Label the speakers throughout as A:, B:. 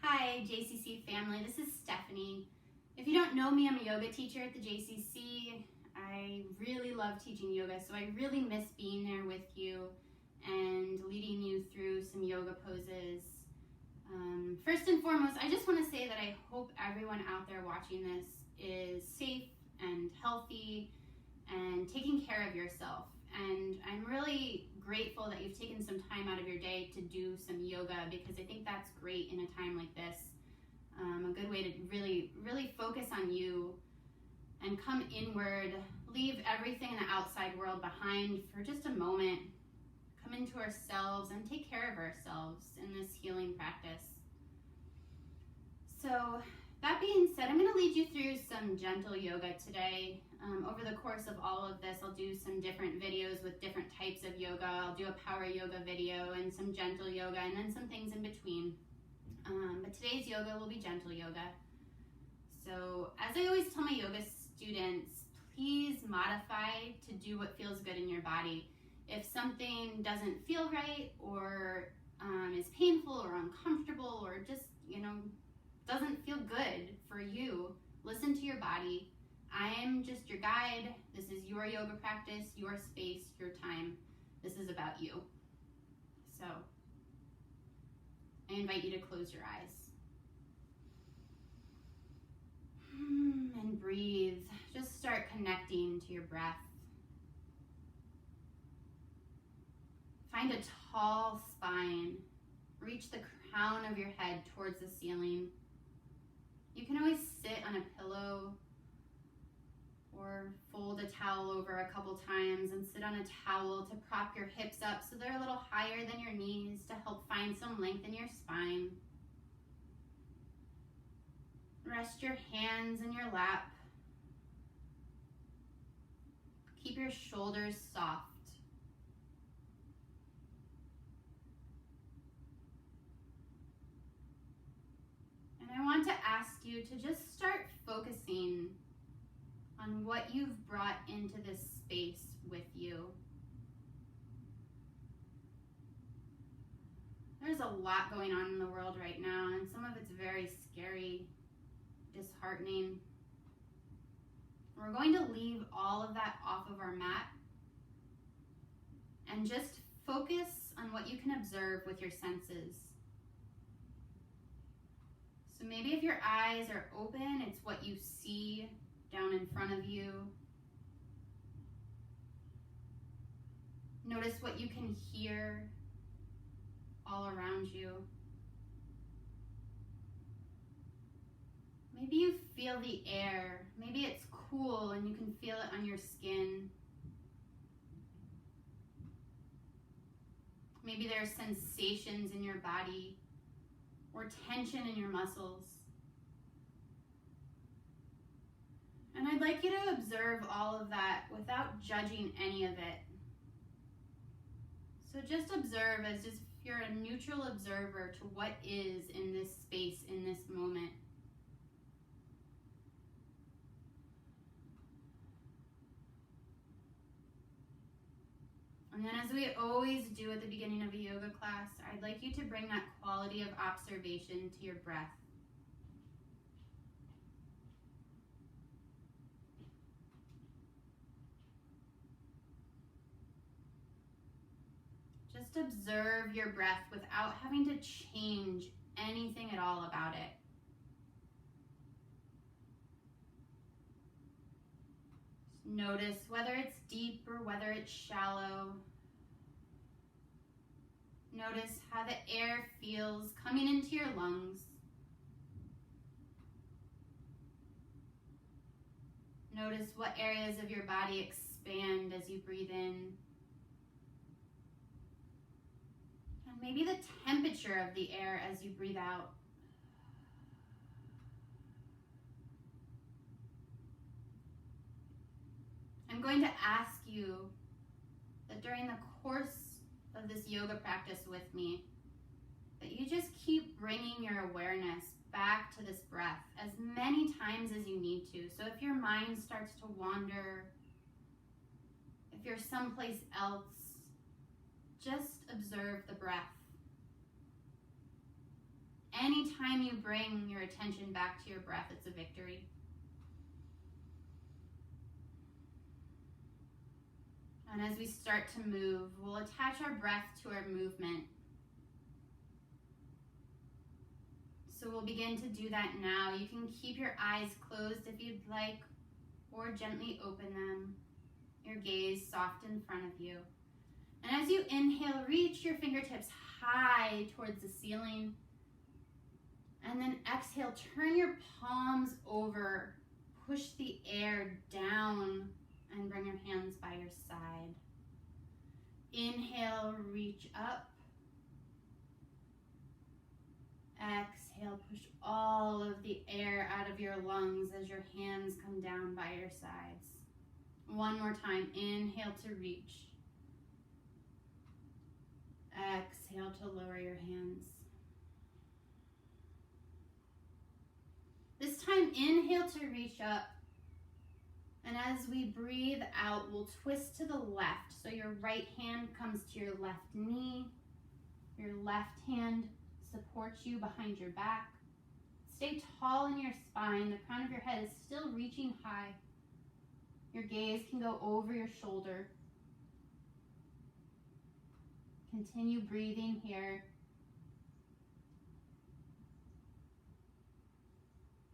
A: Hi, JCC family. This is Stephanie. If you don't know me, I'm a yoga teacher at the JCC. I really love teaching yoga, so I really miss being there with you and leading you through some yoga poses. First and foremost, I just want to say that I hope everyone out there watching this is safe and healthy and taking care of yourself. And I'm really grateful that you've taken some time out of your day to do some yoga, because I think that's great in a time like this. A good way to really focus on you and come inward, leave everything in the outside world behind for just a moment, come into ourselves and take care of ourselves in this healing practice. So that being said, I'm going to lead you through some gentle yoga today. Over the course of all of this, I'll do some different videos with different types of yoga. I'll do a power yoga video and some gentle yoga and then some things in between. But today's yoga will be gentle yoga. So as I always tell my yoga students, please modify to do what feels good in your body. If something doesn't feel right or is painful or uncomfortable or just, doesn't feel good for you, listen to your body. I am just your guide. This is your yoga practice, your space, your time. This is about you. So I invite you to close your eyes. And breathe. Just start connecting to your breath. Find a tall spine. Reach the crown of your head towards the ceiling. You can always sit on a pillow or fold a towel over a couple times and sit on a towel to prop your hips up so they're a little higher than your knees to help find some length in your spine. Rest your hands in your lap. Keep your shoulders soft. And I want to ask you to just start focusing on what you've brought into this space with you. There's a lot going on in the world right now, and some of it's very scary, disheartening. We're going to leave all of that off of our mat and just focus on what you can observe with your senses. So maybe if your eyes are open, it's what you see down in front of you. Notice what you can hear all around you. Maybe you feel the air. Maybe it's cool and you can feel it on your skin. Maybe there are sensations in your body or tension in your muscles. And I'd like you to observe all of that without judging any of it. So just observe as if you're a neutral observer to what is in this space, in this moment. And then, as we always do at the beginning of a yoga class, I'd like you to bring that quality of observation to your breath. Just observe your breath without having to change anything at all about it. Just notice whether it's deep or whether it's shallow. Notice how the air feels coming into your lungs. Notice what areas of your body expand as you breathe in. And maybe the temperature of the air as you breathe out. I'm going to ask you that during the course of this yoga practice with me, that you just keep bringing your awareness back to this breath as many times as you need to. So if your mind starts to wander, if you're someplace else, just observe the breath. anytime you bring your attention back to your breath, it's a victory. And as we start to move, we'll attach our breath to our movement. So we'll begin to do that now. You can keep your eyes closed if you'd like, or gently open them. Your gaze soft in front of you. And as you inhale, reach your fingertips high towards the ceiling. And then exhale, turn your palms over. Push the air down and bring your hands by your side. Inhale, reach up. Exhale, push all of the air out of your lungs as your hands come down by your sides. One more time, inhale to reach. Exhale to lower your hands. This time, inhale to reach up. And as we breathe out, we'll twist to the left. So your right hand comes to your left knee. Your left hand supports you behind your back. Stay tall in your spine. The crown of your head is still reaching high. Your gaze can go over your shoulder. Continue breathing here.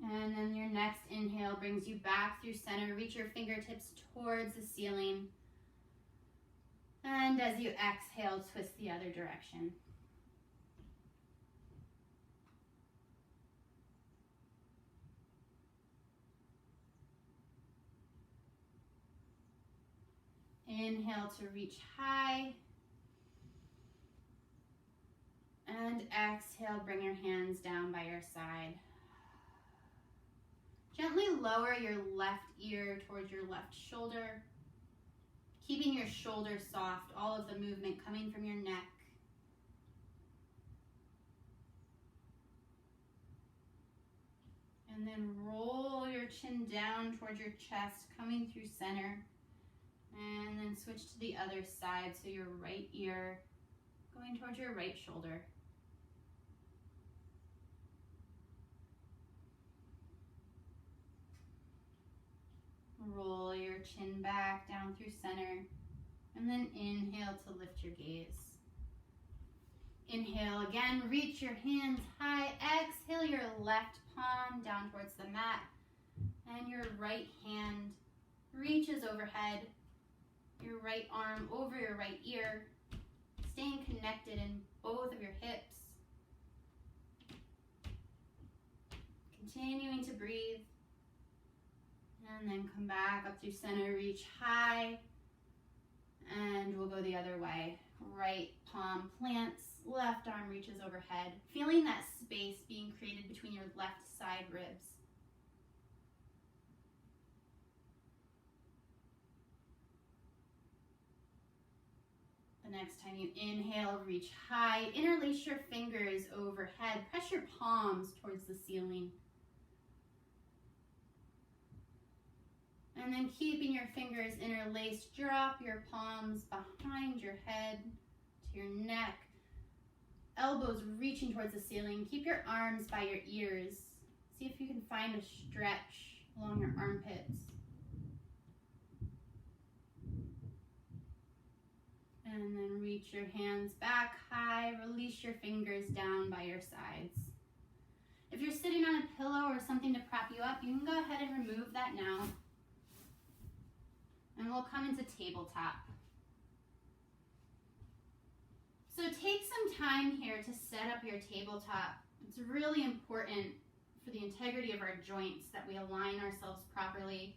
A: And then your next inhale brings you back through center. Reach your fingertips towards the ceiling. And as you exhale, twist the other direction. Inhale to reach high. And exhale, bring your hands down by your side. Gently lower your left ear towards your left shoulder, keeping your shoulders soft, all of the movement coming from your neck. And then roll your chin down towards your chest, coming through center. And then switch to the other side, so your right ear going towards your right shoulder. Roll your chin back down through center, and then inhale to lift your gaze. Inhale again, reach your hands high. Exhale your left palm down towards the mat, and your right hand reaches overhead. Your right arm over your right ear, staying connected in both of your hips. Continuing to breathe. And then come back up through center, reach high. And we'll go the other way. Right palm plants, left arm reaches overhead. Feeling that space being created between your left side ribs. The next time you inhale, reach high. Interlace your fingers overhead. Press your palms towards the ceiling. And then keeping your fingers interlaced, drop your palms behind your head to your neck. Elbows reaching towards the ceiling. Keep your arms by your ears. See if you can find a stretch along your armpits. And then reach your hands back high. Release your fingers down by your sides. If you're sitting on a pillow or something to prop you up, you can go ahead and remove that now. And we'll come into tabletop. So take some time here to set up your tabletop. It's really important for the integrity of our joints that we align ourselves properly.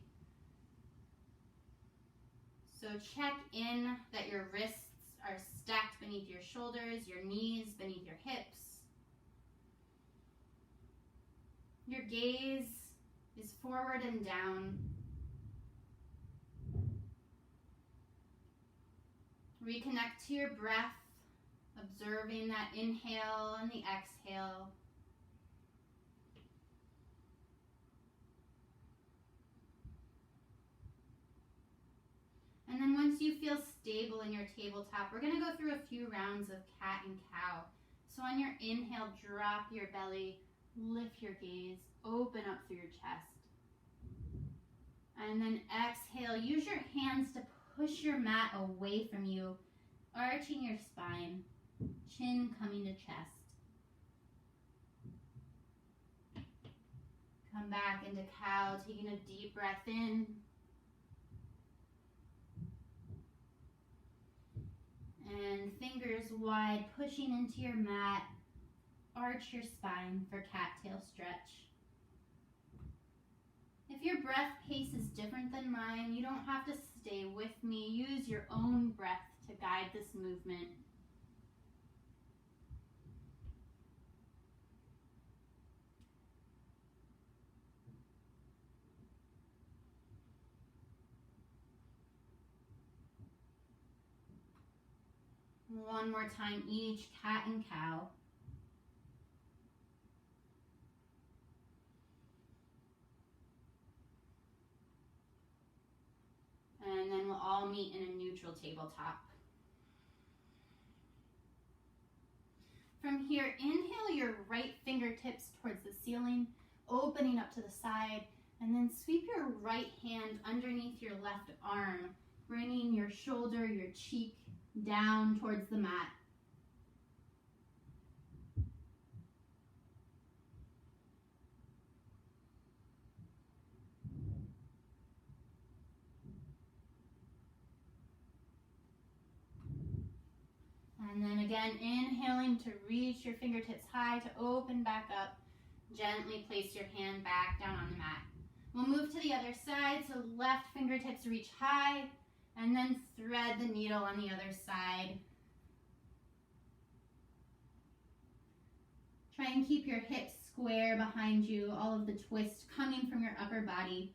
A: So check in that your wrists are stacked beneath your shoulders, your knees beneath your hips. Your gaze is forward and down. Reconnect to your breath, observing that inhale and the exhale. And then once you feel stable in your tabletop, we're going to go through a few rounds of cat and cow. So on your inhale, drop your belly, lift your gaze, open up through your chest. And then exhale, use your hands to push your mat away from you, arching your spine, chin coming to chest. Come back into cow, taking a deep breath in. And fingers wide, pushing into your mat. Arch your spine for cattail stretch. If your breath pace is different than mine, you don't have to stay with me. Use your own breath to guide this movement. One more time each, cat and cow. And then we'll all meet in a neutral tabletop. From here, inhale your right fingertips towards the ceiling, opening up to the side, and then sweep your right hand underneath your left arm, bringing your shoulder, your cheek down towards the mat. And then again, inhaling to reach your fingertips high to open back up. Gently place your hand back down on the mat. We'll move to the other side, so left fingertips reach high, and then thread the needle on the other side. Try and keep your hips square behind you, all of the twist coming from your upper body.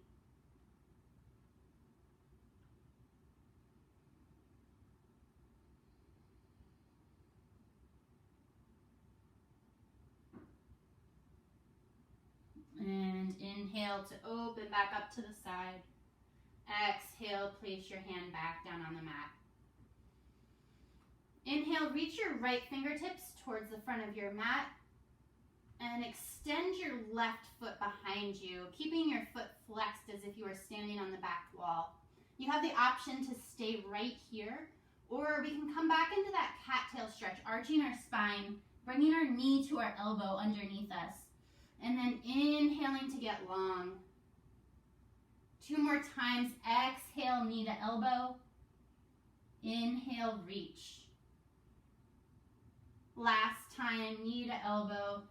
A: And inhale to open back up to the side. Exhale, place your hand back down on the mat. Inhale, reach your right fingertips towards the front of your mat and extend your left foot behind you, keeping your foot flexed as if you were standing on the back wall. You have the option to stay right here, or we can come back into that cattail stretch, arching our spine, bringing our knee to our elbow underneath us. And then inhaling to get long. 2 more times. Exhale, knee to elbow. Inhale, reach. Last time, knee to elbow.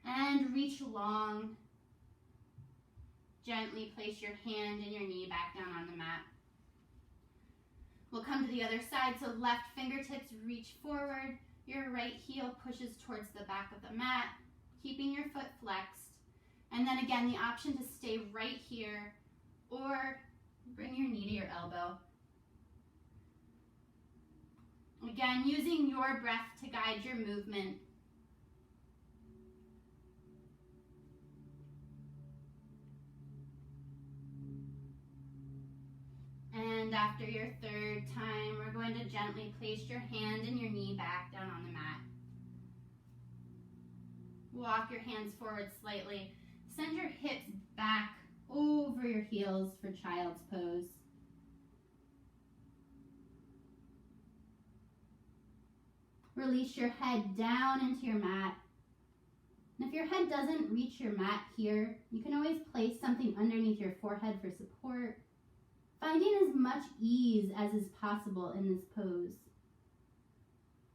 A: And reach long. Gently place your hand and your knee back down on the mat. We'll come to the other side. So left fingertips reach forward. Your right heel pushes towards the back of the mat, keeping your foot flexed. And then again, the option to stay right here or bring your knee to your elbow. Again, using your breath to guide your movement. And after your third time, we're going to gently place your hand and your knee back down on the mat. Walk your hands forward slightly. Send your hips back over your heels for child's pose. Release your head down into your mat. And if your head doesn't reach your mat here, you can always place something underneath your forehead for support, finding as much ease as is possible in this pose.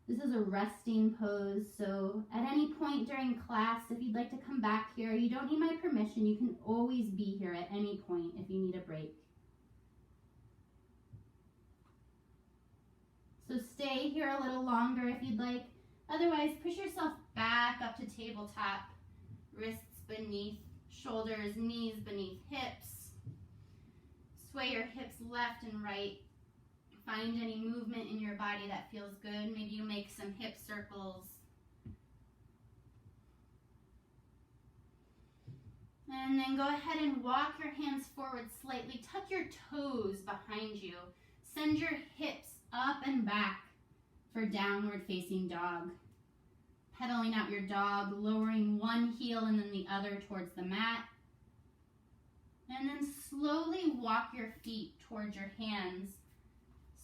A: This is a resting pose, so at any point during class, if you'd like to come back here, you don't need my permission. You can always be here at any point if you need a break. So stay here a little longer if you'd like. Otherwise, push yourself back up to tabletop, wrists beneath shoulders, knees beneath hips. Sway your hips left and right. Find any movement in your body that feels good. Maybe you make some hip circles. And then go ahead and walk your hands forward slightly. Tuck your toes behind you. Send your hips up and back for downward facing dog. Pedaling out your dog, lowering one heel and then the other towards the mat. And then slowly walk your feet towards your hands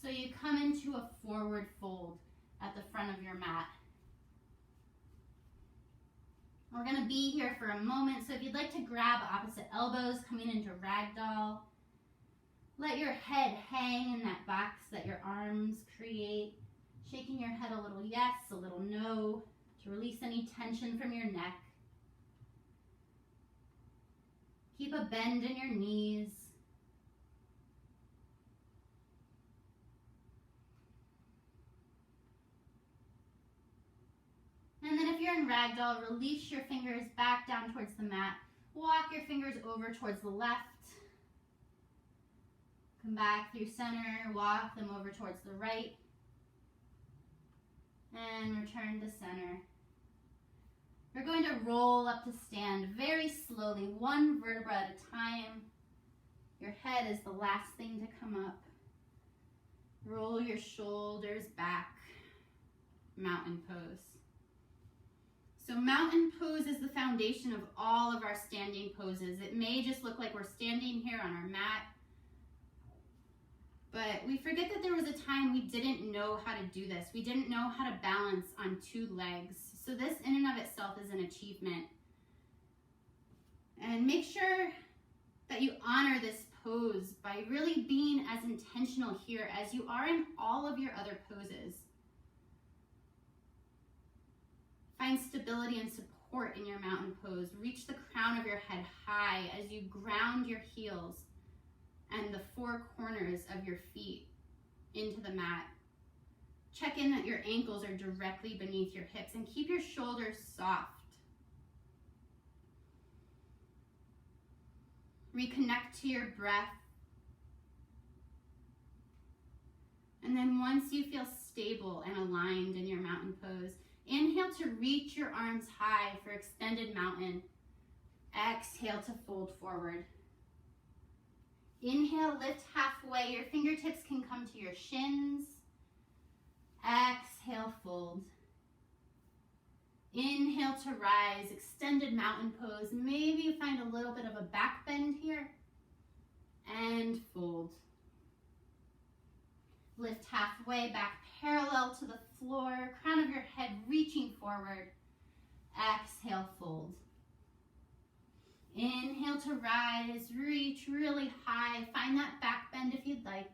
A: so you come into a forward fold at the front of your mat. We're going to be here for a moment, so if you'd like to grab opposite elbows coming into ragdoll, let your head hang in that box that your arms create, shaking your head a little yes, a little no, to release any tension from your neck. Keep a bend in your knees. And then if you're in ragdoll, release your fingers back down towards the mat. Walk your fingers over towards the left. Come back through center, walk them over towards the right. And return to center. We're going to roll up to stand very slowly, one vertebra at a time. Your head is the last thing to come up. Roll your shoulders back. Mountain pose. So mountain pose is the foundation of all of our standing poses. It may just look like we're standing here on our mat, but we forget that there was a time we didn't know how to do this. We didn't know how to balance on two legs. So this in and of itself is an achievement. And make sure that you honor this pose by really being as intentional here as you are in all of your other poses. Find stability and support in your mountain pose. Reach the crown of your head high as you ground your heels and the four corners of your feet into the mat. Check in that your ankles are directly beneath your hips and keep your shoulders soft. Reconnect to your breath. And then once you feel stable and aligned in your mountain pose, inhale to reach your arms high for extended mountain. Exhale to fold forward. Inhale, lift halfway. Your fingertips can come to your shins. Exhale, fold. Inhale to rise, extended mountain pose. Maybe you find a little bit of a back bend here. And fold. Lift halfway, back parallel to the floor, crown of your head reaching forward. Exhale, fold. Inhale to rise, reach really high. Find that back bend if you'd like.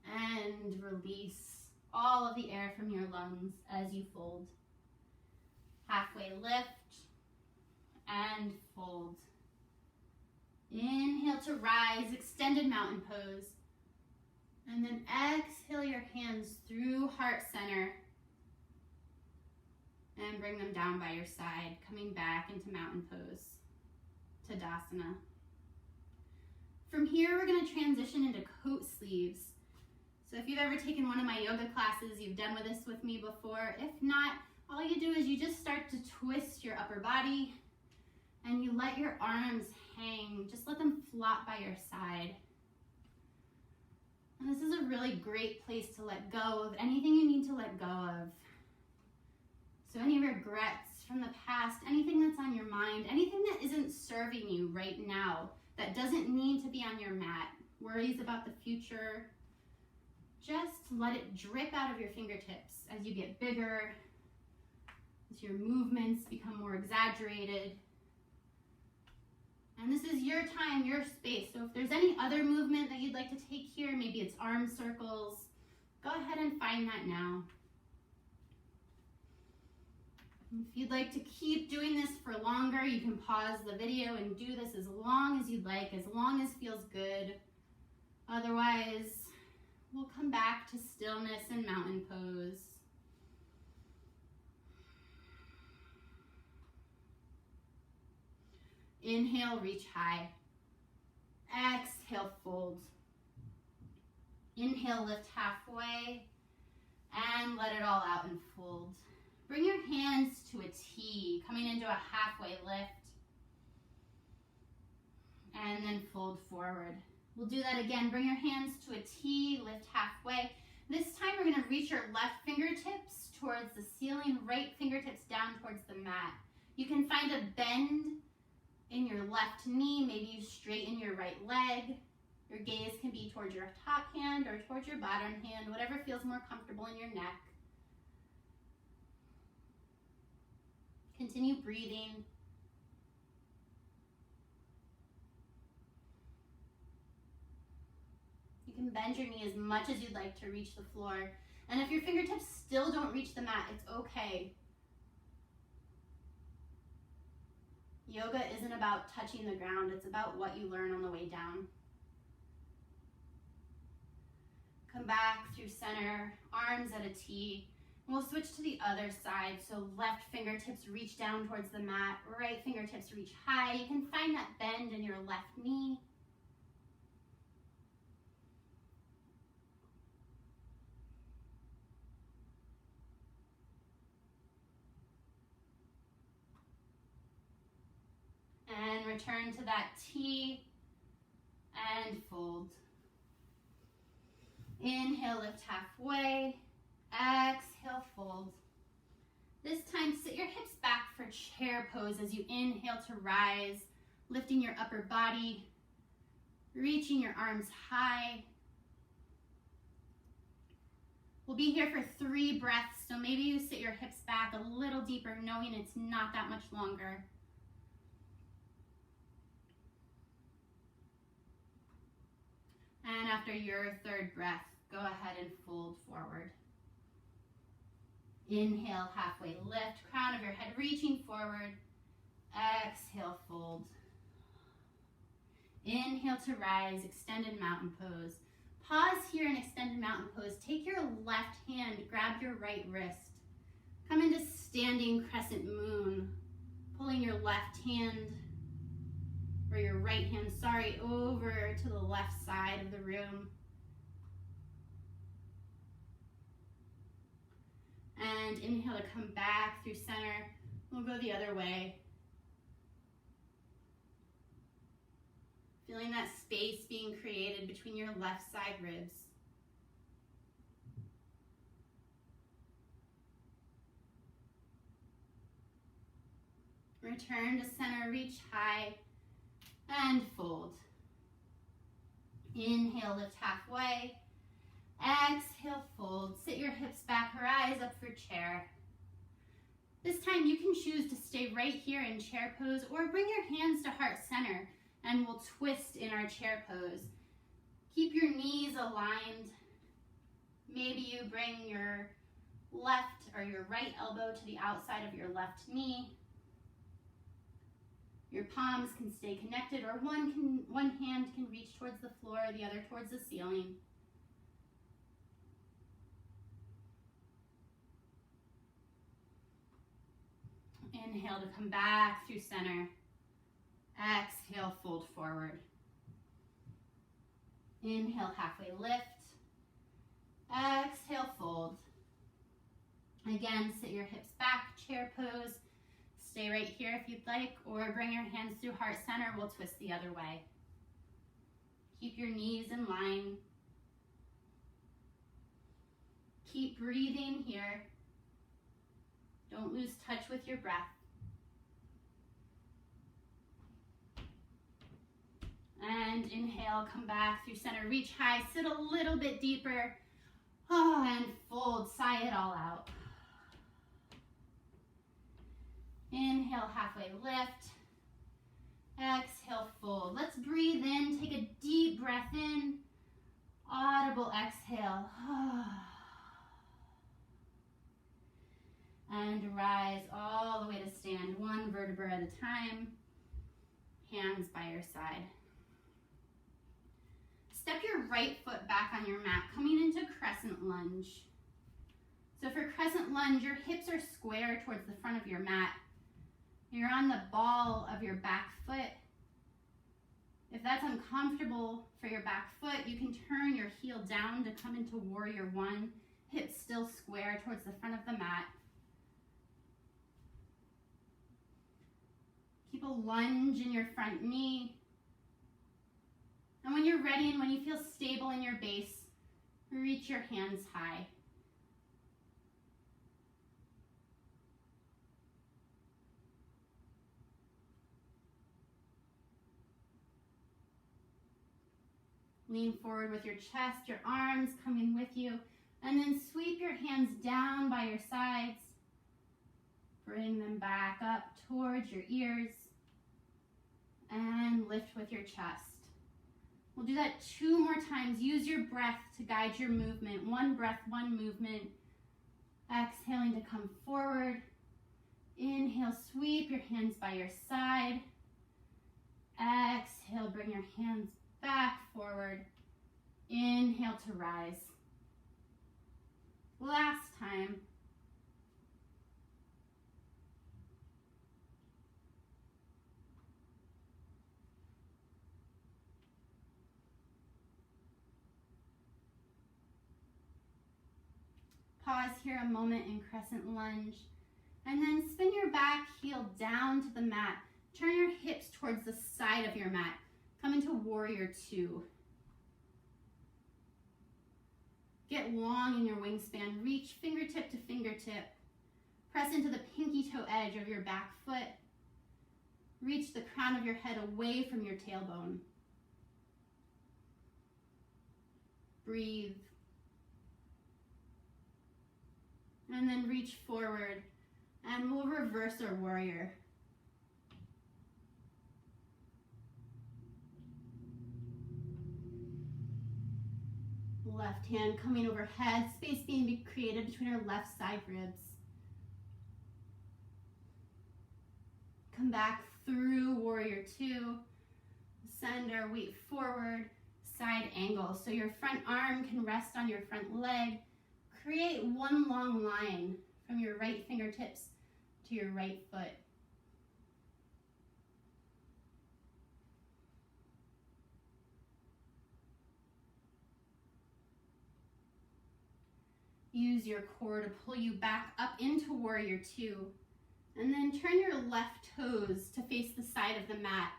A: And release all of the air from your lungs as you fold. Halfway lift and fold. Inhale to rise, extended mountain pose. And then exhale your hands through heart center and bring them down by your side, coming back into mountain pose, Tadasana. From here, we're going to transition into coat sleeves. So if you've ever taken one of my yoga classes, you've done this with me before. If not, all you do is you just start to twist your upper body and you let your arms hang. Just let them flop by your side. And this is a really great place to let go of anything you need to let go of. So any regrets from the past, anything that's on your mind, anything that isn't serving you right now, that doesn't need to be on your mat, worries about the future, just let it drip out of your fingertips as you get bigger, as your movements become more exaggerated. And this is your time, your space. So if there's any other movement that you'd like to take here, maybe it's arm circles, go ahead and find that now. If you'd like to keep doing this for longer, you can pause the video and do this as long as you'd like, as long as feels good. Otherwise, we'll come back to stillness and mountain pose. Inhale, reach high. Exhale, fold. Inhale, lift halfway. And let it all out and fold. Bring your hands to a T, coming into a halfway lift. And then fold forward. We'll do that again. Bring your hands to a T, lift halfway. This time we're going to reach your left fingertips towards the ceiling, right fingertips down towards the mat. You can find a bend in your left knee. Maybe you straighten your right leg. Your gaze can be towards your top hand or towards your bottom hand, whatever feels more comfortable in your neck. Continue breathing. You can bend your knee as much as you'd like to reach the floor. And if your fingertips still don't reach the mat, it's okay. Yoga isn't about touching the ground, it's about what you learn on the way down. Come back through center, arms at a T. We'll switch to the other side. So left fingertips reach down towards the mat, right fingertips reach high. You can find that bend in your left knee. And return to that T and fold. Inhale, lift halfway. Exhale, fold. This time, sit your hips back for chair pose as you inhale to rise, lifting your upper body, reaching your arms high. We'll be here for 3 breaths, so maybe you sit your hips back a little deeper, knowing it's not that much longer. And after your 3rd breath, go ahead and fold forward. Inhale, halfway lift, crown of your head reaching forward. Exhale, fold. Inhale to rise, extended mountain pose. Pause here in extended mountain pose. Take your left hand, grab your right wrist. Come into standing crescent moon, pulling your left hand, or your right hand, over to the left side of the room. And inhale to come back through center. We'll go the other way. Feeling that space being created between your left side ribs. Return to center, reach high, and fold. Inhale, lift halfway. Exhale, fold. Sit your hips back, rise up for chair. This time you can choose to stay right here in chair pose or bring your hands to heart center and we'll twist in our chair pose. Keep your knees aligned. Maybe you bring your left or your right elbow to the outside of your left knee. Your palms can stay connected, or one hand can reach towards the floor, the other towards the ceiling. Inhale to come back through center. Exhale, fold forward. Inhale, halfway lift. Exhale, fold. Again, sit your hips back, chair pose. Stay right here if you'd like, or bring your hands through heart center. We'll twist the other way. Keep your knees in line. Keep breathing here. Don't lose touch with your breath. And inhale, come back through center, reach high, sit a little bit deeper. And fold, sigh it all out. Inhale, halfway lift. Exhale, fold. Let's breathe in, take a deep breath in. Audible exhale. And rise all the way to stand, one vertebra at a time. Hands by your side. Step your right foot back on your mat, coming into crescent lunge. So for crescent lunge, your hips are square towards the front of your mat. You're on the ball of your back foot. If that's uncomfortable for your back foot, you can turn your heel down to come into warrior one, hips still square towards the front of the mat. Keep a lunge in your front knee. And when you're ready and when you feel stable in your base, reach your hands high. Lean forward with your chest, your arms coming with you, and then sweep your hands down by your sides. Bring them back up towards your ears and lift with your chest. We'll do that 2 more times. Use your breath to guide your movement. 1 breath, 1 movement. Exhaling to come forward. Inhale, sweep your hands by your side. Exhale, bring your hands back forward. Inhale to rise. Last time. Pause here a moment in crescent lunge, and then spin your back heel down to the mat. Turn your hips towards the side of your mat. Come into warrior 2. Get long in your wingspan. Reach fingertip to fingertip. Press into the pinky toe edge of your back foot. Reach the crown of your head away from your tailbone. Breathe. And then reach forward, and we'll reverse our warrior. Left hand coming overhead, space being created between our left side ribs. Come back through warrior 2. Send our weight forward, side angle. So your front arm can rest on your front leg. Create 1 long line from your right fingertips to your right foot. Use your core to pull you back up into warrior 2. And then turn your left toes to face the side of the mat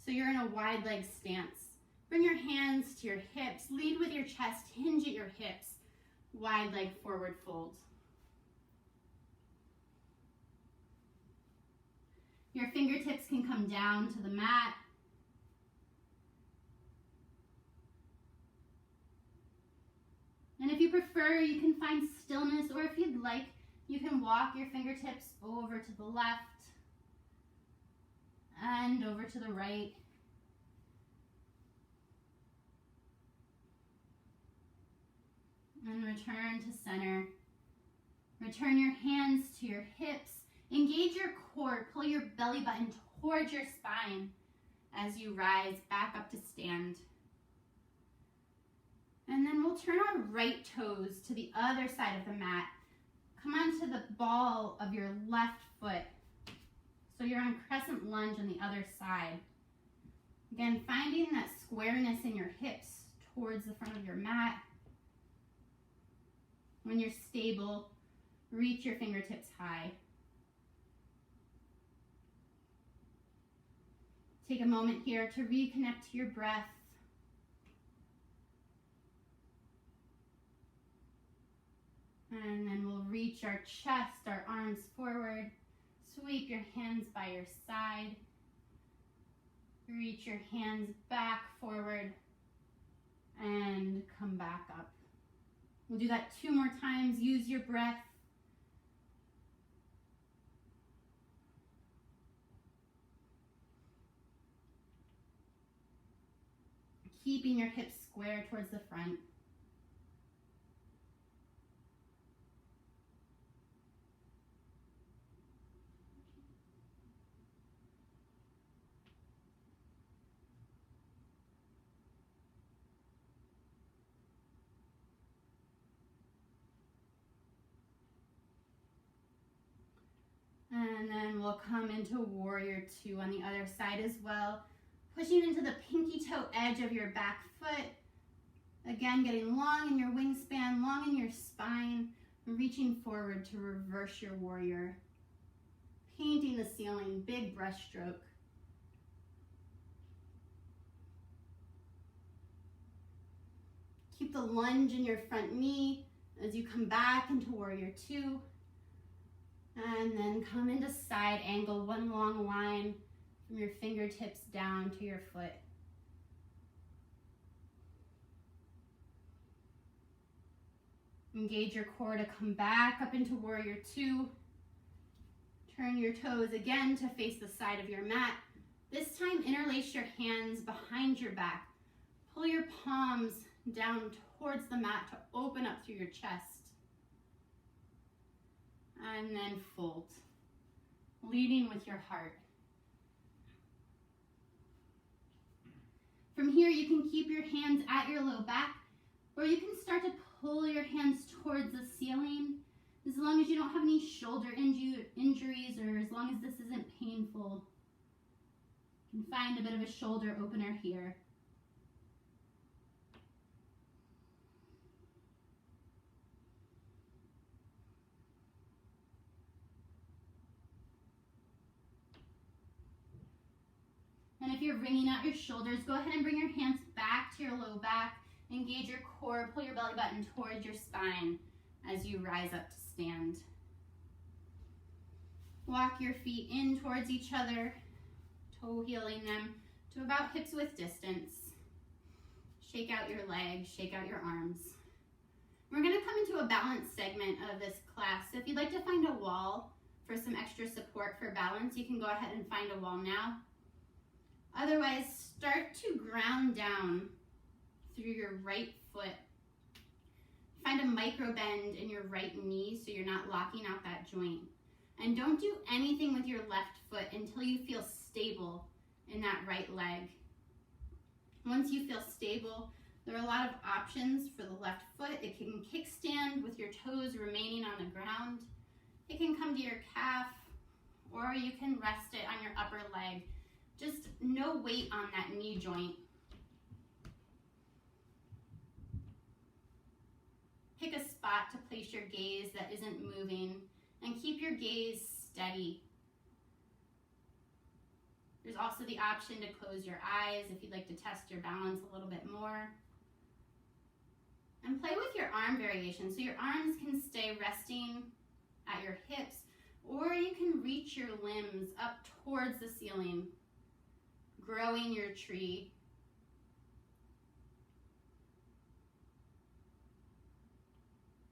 A: so you're in a wide leg stance. Bring your hands to your hips. Lead with your chest. Hinge at your hips. Wide leg forward fold. Your fingertips can come down to the mat. And if you prefer, you can find stillness, or if you'd like, you can walk your fingertips over to the left and over to the right. And return to center. Return your hands to your hips. Engage your core. Pull your belly button towards your spine as you rise back up to stand. And then we'll turn our right toes to the other side of the mat. Come onto the ball of your left foot. So you're on crescent lunge on the other side. Again, finding that squareness in your hips towards the front of your mat. When you're stable, reach your fingertips high. Take a moment here to reconnect to your breath. And then we'll reach our chest, our arms forward. Sweep your hands by your side. Reach your hands back forward and come back up. We'll do that 2 more times. Use your breath. Keeping your hips square towards the front. And then we'll come into warrior 2 on the other side as well. Pushing into the pinky toe edge of your back foot. Again, getting long in your wingspan, long in your spine. Reaching forward to reverse your warrior. Painting the ceiling, big brush stroke. Keep the lunge in your front knee as you come back into warrior 2. And then come into side angle, 1 long line from your fingertips down to your foot. Engage your core to come back up into warrior two. Turn your toes again to face the side of your mat. This time, interlace your hands behind your back. Pull your palms down towards the mat to open up through your chest. And then fold, leading with your heart. From here, you can keep your hands at your low back, or you can start to pull your hands towards the ceiling, as long as you don't have any shoulder injuries, or as long as this isn't painful. You can find a bit of a shoulder opener here. And if you're wringing out your shoulders, go ahead and bring your hands back to your low back. Engage your core, pull your belly button towards your spine as you rise up to stand. Walk your feet in towards each other, toe heeling them to about hips width distance. Shake out your legs, shake out your arms. We're going to come into a balance segment of this class. So if you'd like to find a wall for some extra support for balance, you can go ahead and find a wall now. Otherwise, start to ground down through your right foot. Find a micro bend in your right knee so you're not locking out that joint. And don't do anything with your left foot until you feel stable in that right leg. Once you feel stable, there are a lot of options for the left foot. It can kickstand with your toes remaining on the ground. It can come to your calf, or you can rest it on your upper leg. Just no weight on that knee joint. Pick a spot to place your gaze that isn't moving, and keep your gaze steady. There's also the option to close your eyes if you'd like to test your balance a little bit more. And play with your arm variation. So your arms can stay resting at your hips, or you can reach your limbs up towards the ceiling, growing your tree.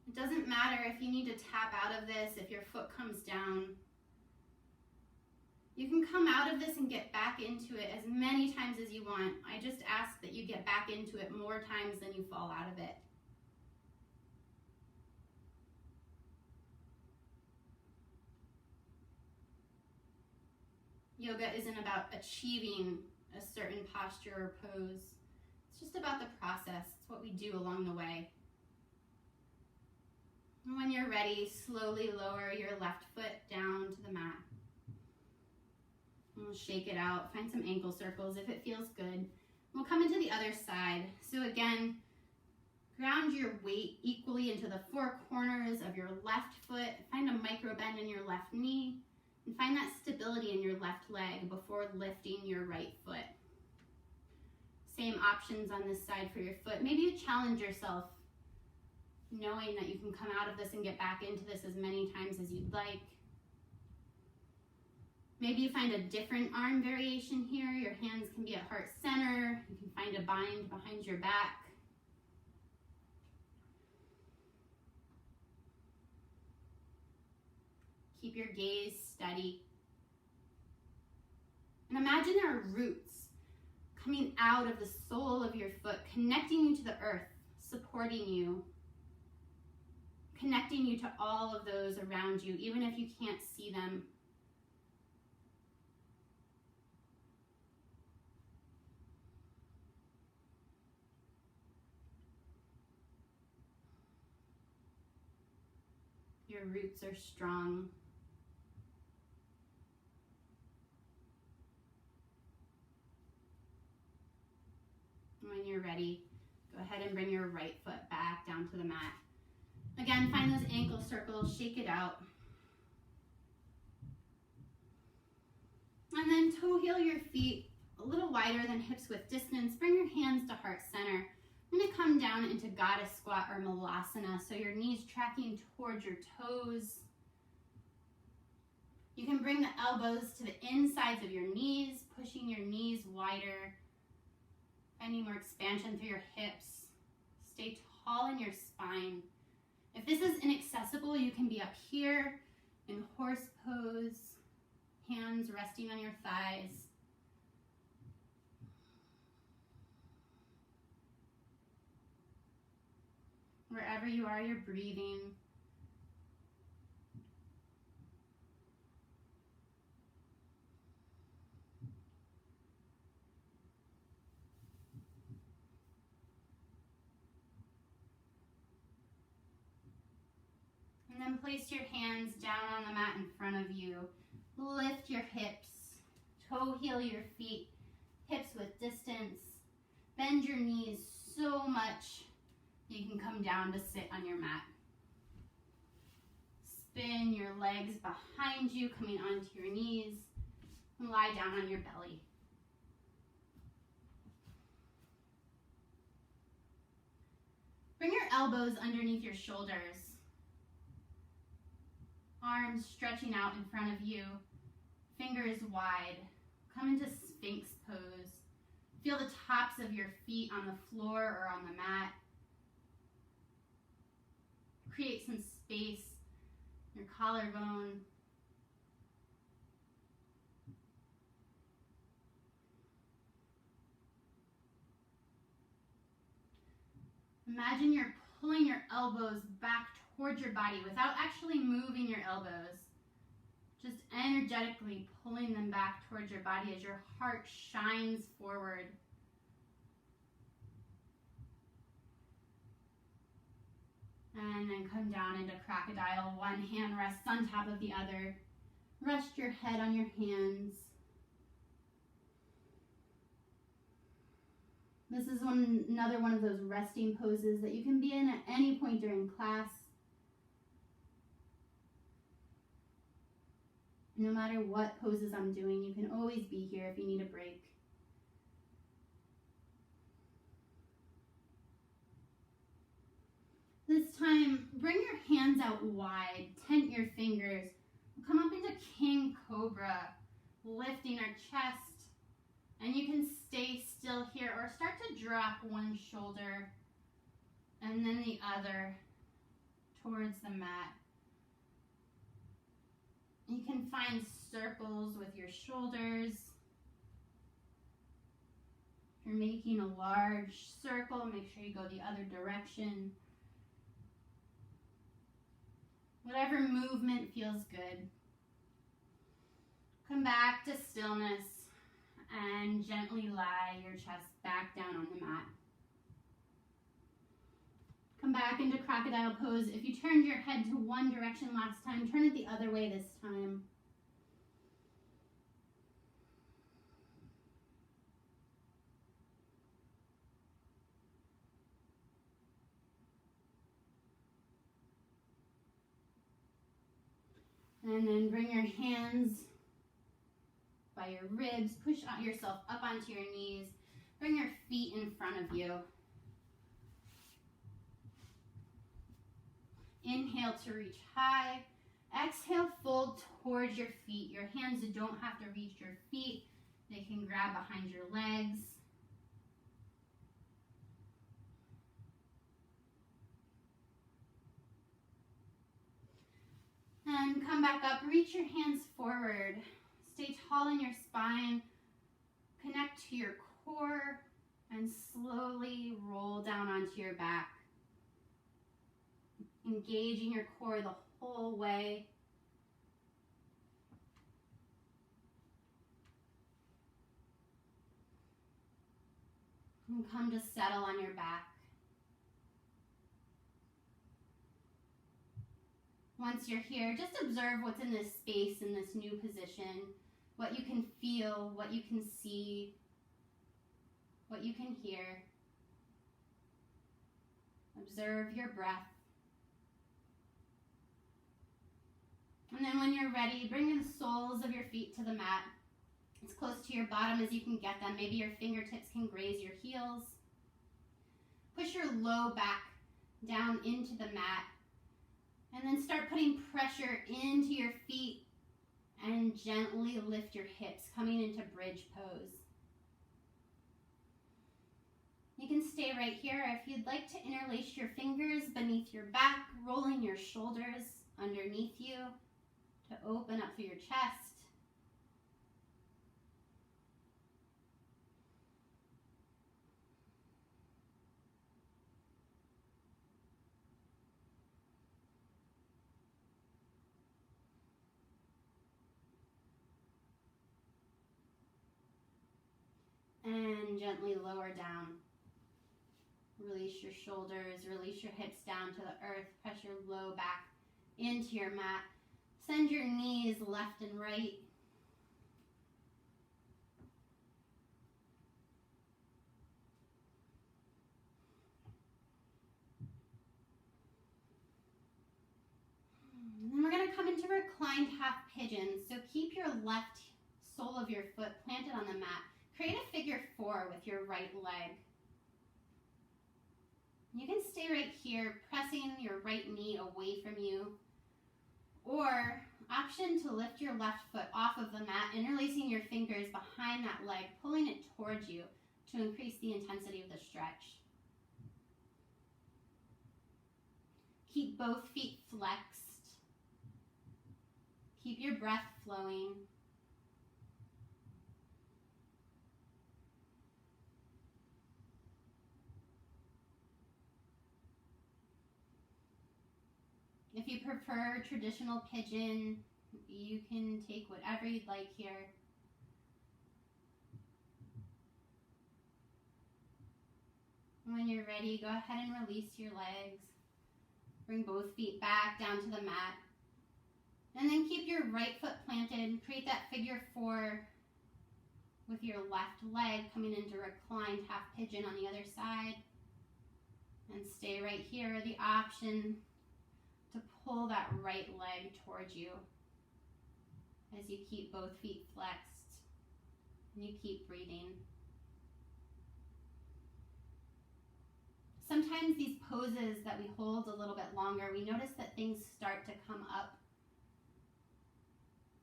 A: It doesn't matter if you need to tap out of this, if your foot comes down. You can come out of this and get back into it as many times as you want. I just ask that you get back into it more times than you fall out of it. Yoga isn't about achieving a certain posture or pose. It's just about the process. It's what we do along the way. And when you're ready, slowly lower your left foot down to the mat. And we'll shake it out. Find some ankle circles if it feels good. We'll come into the other side. So again, ground your weight equally into the four corners of your left foot. Find a micro bend in your left knee. And find that stability in your left leg before lifting your right foot. Same options on this side for your foot. Maybe you challenge yourself, knowing that you can come out of this and get back into this as many times as you'd like. Maybe you find a different arm variation here. Your hands can be at heart center. You can find a bind behind your back. Keep your gaze steady. And imagine there are roots coming out of the sole of your foot, connecting you to the earth, supporting you, connecting you to all of those around you, even if you can't see them. Your roots are strong. When you're ready, go ahead and bring your right foot back down to the mat. Again, find those ankle circles, shake it out. And then toe heel your feet a little wider than hips width distance. Bring your hands to heart center. I'm going to come down into goddess squat or malasana, so your knees tracking towards your toes. You can bring the elbows to the insides of your knees, pushing your knees wider. Finding more expansion through your hips. Stay tall in your spine. If this is inaccessible, you can be up here in horse pose, hands resting on your thighs. Wherever you are, you're breathing. And then place your hands down on the mat in front of you. Lift your hips. Toe heel your feet. Hips with distance. Bend your knees so much you can come down to sit on your mat. Spin your legs behind you, coming onto your knees. And lie down on your belly. Bring your elbows underneath your shoulders. Arms stretching out in front of you. Fingers wide. Come into Sphinx pose. Feel the tops of your feet on the floor or on the mat. Create some space in your collarbone. Imagine you're pulling your elbows back towards your body without actually moving your elbows. Just energetically pulling them back towards your body as your heart shines forward. And then come down into crocodile. One hand rests on top of the other. Rest your head on your hands. This is another one of those resting poses that you can be in at any point during class. No matter what poses I'm doing, you can always be here if you need a break. This time, bring your hands out wide, tent your fingers. Come up into King Cobra, lifting our chest. And you can stay still here or start to drop one shoulder and then the other towards the mat. You can find circles with your shoulders. If you're making a large circle, make sure you go the other direction. Whatever movement feels good. Come back to stillness and gently lie your chest back down on the mat. Come back into crocodile pose. If you turned your head to one direction last time, turn it the other way this time. And then bring your hands by your ribs. Push yourself up onto your knees. Bring your feet in front of you. Inhale to reach high. Exhale, fold towards your feet. Your hands don't have to reach your feet. They can grab behind your legs. And come back up. Reach your hands forward. Stay tall in your spine. Connect to your core and slowly roll down onto your back. Engaging your core the whole way. And come to settle on your back. Once you're here, just observe what's in this space, in this new position, what you can feel, what you can see, what you can hear. Observe your breath. And then when you're ready, bring the soles of your feet to the mat, as close to your bottom as you can get them. Maybe your fingertips can graze your heels. Push your low back down into the mat. And then start putting pressure into your feet and gently lift your hips, coming into bridge pose. You can stay right here. If you'd like to interlace your fingers beneath your back, rolling your shoulders underneath you to open up through your chest. And gently lower down. Release your shoulders, release your hips down to the earth, press your low back into your mat. Send your knees left and right. And we're going to come into reclined half pigeon. So keep your left sole of your foot planted on the mat. Create a figure 4 with your right leg. You can stay right here, pressing your right knee away from you. Or option to lift your left foot off of the mat, interlacing your fingers behind that leg, pulling it towards you to increase the intensity of the stretch. Keep both feet flexed. Keep your breath flowing. If you prefer traditional pigeon, you can take whatever you'd like here. When you're ready, go ahead and release your legs. Bring both feet back down to the mat. And then keep your right foot planted and create that figure 4 with your left leg coming into reclined half pigeon on the other side. And stay right here. The option to pull that right leg towards you as you keep both feet flexed and you keep breathing. Sometimes these poses that we hold a little bit longer, we notice that things start to come up,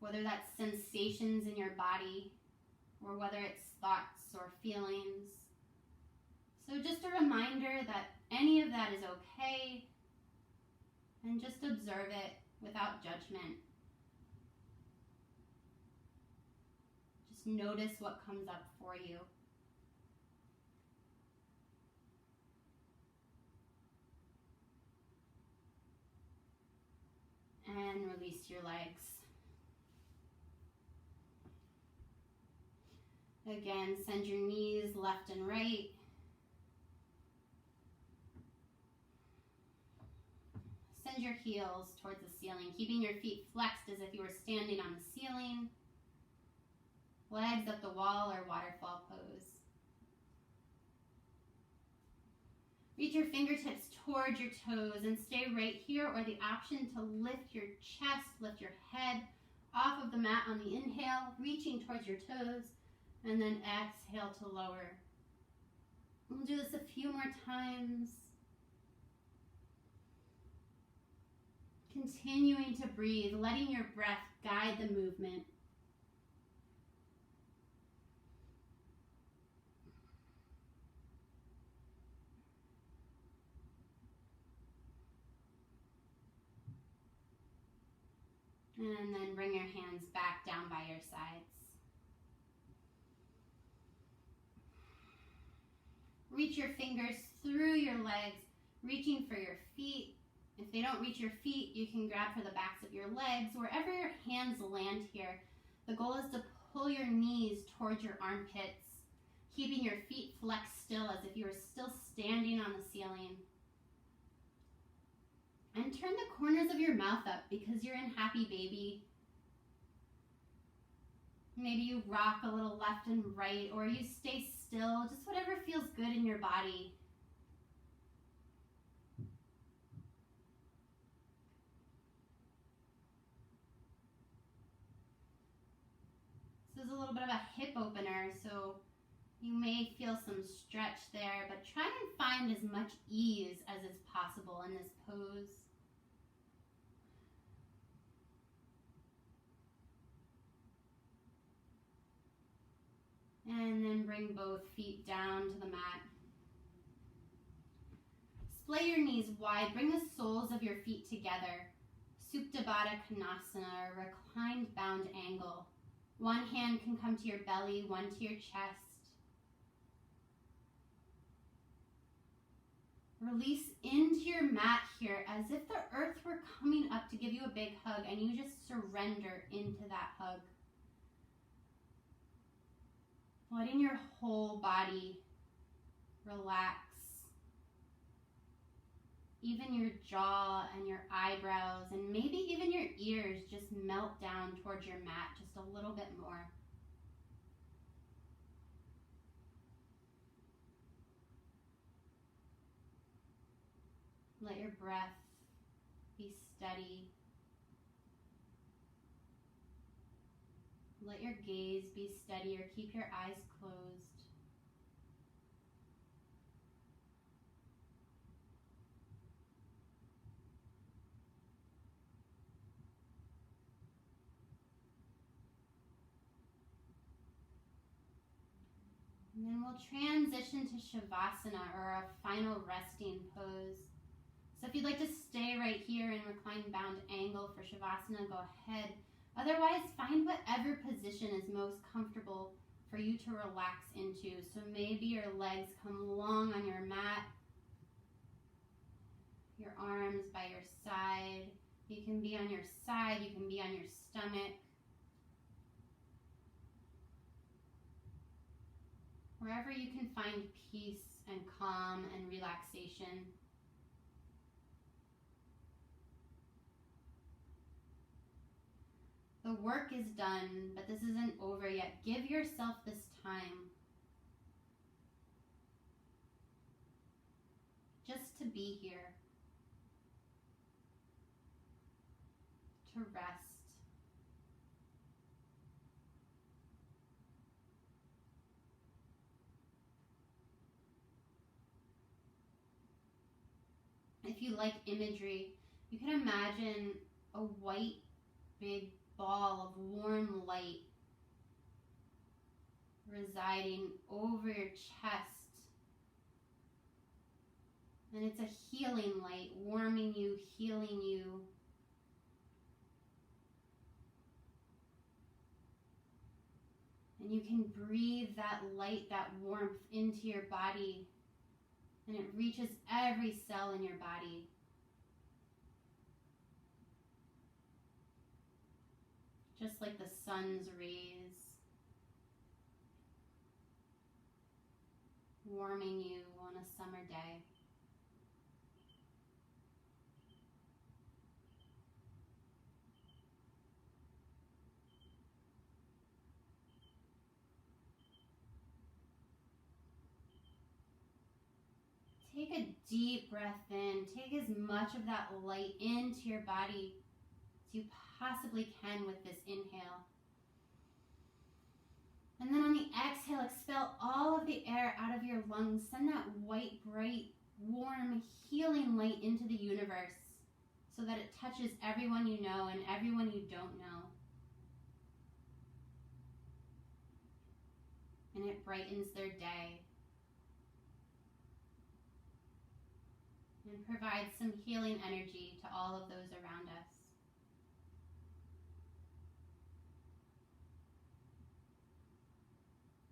A: whether that's sensations in your body or whether it's thoughts or feelings. So just a reminder that any of that is okay, and just observe it without judgment. Just notice what comes up for you. And release your legs. Again, send your knees left and right. Send your heels towards the ceiling, keeping your feet flexed as if you were standing on the ceiling. Legs up the wall or waterfall pose. Reach your fingertips towards your toes and stay right here, or the option to lift your chest, lift your head off of the mat on the inhale, reaching towards your toes, and then exhale to lower. We'll do this a few more times. Continuing to breathe, letting your breath guide the movement. And then bring your hands back down by your sides. Reach your fingers through your legs, reaching for your feet. If they don't reach your feet, you can grab for the backs of your legs. Wherever your hands land here, the goal is to pull your knees towards your armpits, keeping your feet flexed still as if you were still standing on the ceiling. And turn the corners of your mouth up because you're in happy baby. Maybe you rock a little left and right, or you stay still, just whatever feels good in your body. This is a little bit of a hip opener, so you may feel some stretch there, but try and find as much ease as is possible in this pose. And then bring both feet down to the mat. Splay your knees wide. Bring the soles of your feet together. Supta Baddha Konasana, or reclined bound angle. One hand can come to your belly, one to your chest. Release into your mat here as if the earth were coming up to give you a big hug, and you just surrender into that hug. Letting your whole body relax. Even your jaw and your eyebrows and maybe even your ears just melt down towards your mat just a little bit more. Let your breath be steady. Let your gaze be steady, or keep your eyes closed. And then we'll transition to Shavasana, or a final resting pose. So if you'd like to stay right here in reclined bound angle for Shavasana, go ahead. Otherwise, find whatever position is most comfortable for you to relax into. So maybe your legs come long on your mat, your arms by your side. You can be on your side, you can be on your stomach. Wherever you can find peace and calm and relaxation. The work is done, but this isn't over yet. Give yourself this time just to be here, to rest. If you like imagery, you can imagine a white, big ball of warm light residing over your chest. And it's a healing light, warming you, healing you. And you can breathe that light, that warmth into your body, and it reaches every cell in your body. Just like the sun's rays, warming you on a summer day. Take a deep breath in. Take as much of that light into your body as you possibly can with this inhale. And then on the exhale, expel all of the air out of your lungs. Send that white, bright, warm, healing light into the universe so that it touches everyone you know and everyone you don't know. And it brightens their day. And provides some healing energy to all of those around us.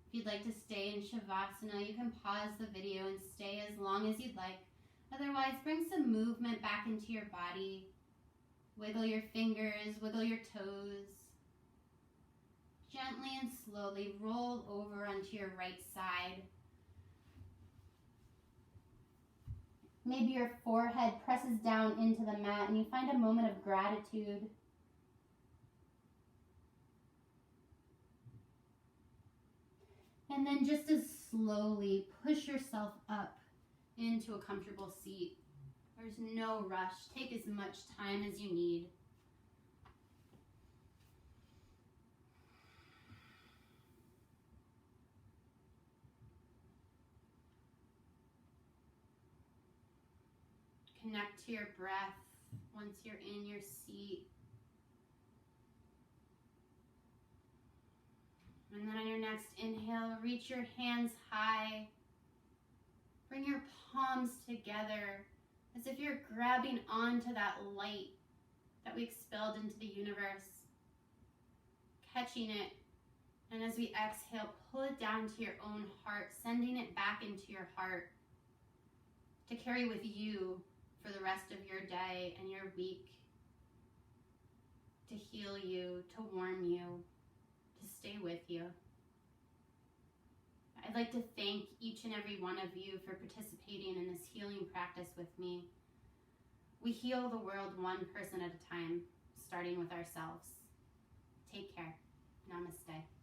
A: If you'd like to stay in Shavasana, you can pause the video and stay as long as you'd like. Otherwise, bring some movement back into your body. Wiggle your fingers, wiggle your toes. Gently and slowly roll over onto your right side. Maybe your forehead presses down into the mat and you find a moment of gratitude. And then just as slowly push yourself up into a comfortable seat. There's no rush. Take as much time as you need. Connect to your breath once you're in your seat. And then on your next inhale, reach your hands high. Bring your palms together. as if you're grabbing onto that light that we expelled into the universe, catching it, and as we exhale, pull it down to your own heart, sending it back into your heart to carry with you for the rest of your day and your week, to heal you, to warm you, to stay with you. I'd like to thank each and every one of you for participating in this healing practice with me. We heal the world one person at a time, starting with ourselves. Take care. Namaste.